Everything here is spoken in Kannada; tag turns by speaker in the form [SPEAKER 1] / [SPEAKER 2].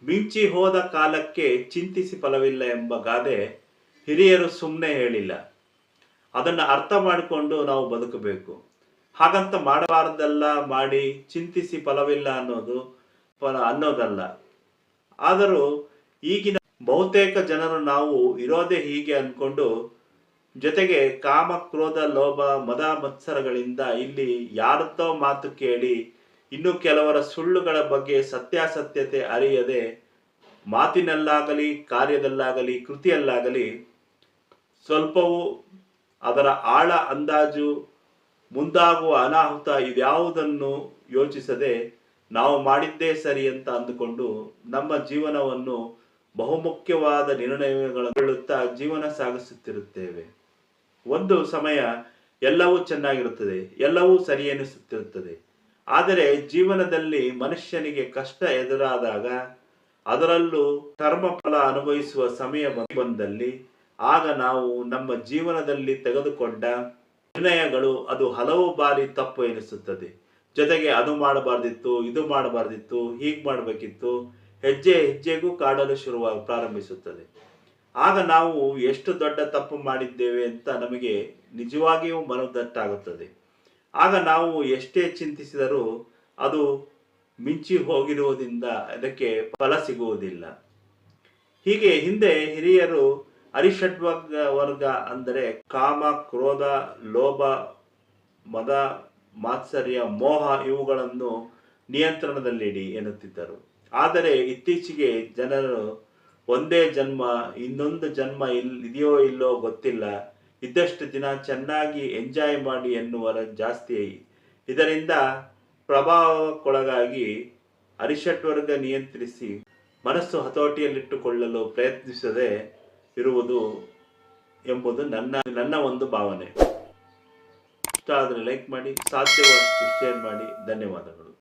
[SPEAKER 1] ಮಿಂಚಿ ಹೋದ ಕಾಲಕ್ಕೆ ಚಿಂತಿಸಿ ಫಲವಿಲ್ಲ ಎಂಬ ಗಾದೆ ಹಿರಿಯರು ಸುಮ್ಮನೆ ಹೇಳಿಲ್ಲ. ಅದನ್ನು ಅರ್ಥ ಮಾಡಿಕೊಂಡು ನಾವು ಬದುಕಬೇಕು. ಹಾಗಂತ ಮಾಡಬಾರ್ದೆಲ್ಲ ಮಾಡಿ ಚಿಂತಿಸಿ ಫಲವಿಲ್ಲ ಅನ್ನೋದಲ್ಲ. ಆದರೂ ಈಗಿನ ಬಹುತೇಕ ಜನರು ನಾವು ಇರೋದೇ ಹೀಗೆ ಅಂದ್ಕೊಂಡು, ಜೊತೆಗೆ ಕಾಮ ಕ್ರೋಧ ಲೋಭ ಮದ ಮತ್ಸರಗಳಿಂದ ಇಲ್ಲಿ ಯಾರದ್ದೋ ಮಾತು ಕೇಳಿ, ಇನ್ನು ಕೆಲವರ ಸುಳ್ಳುಗಳ ಬಗ್ಗೆ ಸತ್ಯಾಸತ್ಯತೆ ಅರಿಯದೆ ಮಾತಿನಲ್ಲಾಗಲಿ ಕಾರ್ಯದಲ್ಲಾಗಲಿ ಕೃತಿಯಲ್ಲಾಗಲಿ ಸ್ವಲ್ಪವೂ ಅದರ ಆಳ ಅಂದಾಜು ಮುಂದಾಗುವ ಅನಾಹುತ ಇದ್ಯಾವುದನ್ನು ಯೋಚಿಸದೆ ನಾವು ಮಾಡಿದ್ದೇ ಸರಿ ಅಂತ ಅಂದುಕೊಂಡು ನಮ್ಮ ಜೀವನವನ್ನು ಬಹುಮುಖ್ಯವಾದ ನಿರ್ಣಯಗಳನ್ನು ಜೀವನ ಸಾಗಿಸುತ್ತಿರುತ್ತೇವೆ. ಒಂದು ಸಮಯ ಎಲ್ಲವೂ ಚೆನ್ನಾಗಿರುತ್ತದೆ, ಎಲ್ಲವೂ ಸರಿ ಎನಿಸುತ್ತಿರುತ್ತದೆ. ಆದರೆ ಜೀವನದಲ್ಲಿ ಮನುಷ್ಯನಿಗೆ ಕಷ್ಟ ಎದುರಾದಾಗ, ಅದರಲ್ಲೂ ಕರ್ಮಫಲ ಅನುಭವಿಸುವ ಸಮಯ ಬಂದಲ್ಲಿ, ಆಗ ನಾವು ನಮ್ಮ ಜೀವನದಲ್ಲಿ ತೆಗೆದುಕೊಂಡ ನಿರ್ಣಯಗಳು ಅದು ಹಲವು ಬಾರಿ ತಪ್ಪು ಎನಿಸುತ್ತದೆ. ಜೊತೆಗೆ ಅದು ಮಾಡಬಾರ್ದಿತ್ತು, ಇದು ಮಾಡಬಾರ್ದಿತ್ತು, ಹೀಗೆ ಮಾಡಬೇಕಿತ್ತು, ಹೆಜ್ಜೆ ಹೆಜ್ಜೆಗೂ ಕಾಡಲು ಪ್ರಾರಂಭಿಸುತ್ತದೆ. ಆಗ ನಾವು ಎಷ್ಟು ದೊಡ್ಡ ತಪ್ಪು ಮಾಡಿದ್ದೇವೆ ಅಂತ ನಮಗೆ ನಿಜವಾಗಿಯೂ ಮನದಟ್ಟಾಗುತ್ತದೆ. ಆಗ ನಾವು ಎಷ್ಟೇ ಚಿಂತಿಸಿದರೂ ಅದು ಮಿಂಚಿ ಹೋಗಿರುವುದರಿಂದ ಅದಕ್ಕೆ ಫಲ ಸಿಗುವುದಿಲ್ಲ. ಹೀಗೆ ಹಿಂದೆ ಹಿರಿಯರು ವರ್ಗ ಅಂದರೆ ಕಾಮ ಕ್ರೋಧ ಲೋಭ ಮದ ಮಾತ್ಸರ್ಯ ಮೋಹ ಇವುಗಳನ್ನು ನಿಯಂತ್ರಣದಲ್ಲಿಡಿ ಎನ್ನುತ್ತಿದ್ದರು. ಆದರೆ ಇತ್ತೀಚೆಗೆ ಜನರು ಒಂದೇ ಜನ್ಮ, ಇನ್ನೊಂದು ಜನ್ಮ ಇದೆಯೋ ಇಲ್ಲೋ ಗೊತ್ತಿಲ್ಲ, ಇದ್ದಷ್ಟು ದಿನ ಚೆನ್ನಾಗಿ ಎಂಜಾಯ್ ಮಾಡಿ ಎನ್ನುವರ ಜಾಸ್ತಿ. ಇದರಿಂದ ಪ್ರಭಾವಕ್ಕೊಳಗಾಗಿ ಅರಿಷಡ್ವರ್ಗ ನಿಯಂತ್ರಿಸಿ ಮನಸ್ಸು ಹತೋಟಿಯಲ್ಲಿಟ್ಟುಕೊಳ್ಳಲು ಪ್ರಯತ್ನಿಸದೆ ಇರುವುದು ಎಂಬುದು ನನ್ನ ಒಂದು ಭಾವನೆ. ಇಷ್ಟ ಆದರೆ ಲೈಕ್ ಮಾಡಿ, ಸಾಧ್ಯವಷ್ಟು ಶೇರ್ ಮಾಡಿ. ಧನ್ಯವಾದಗಳು.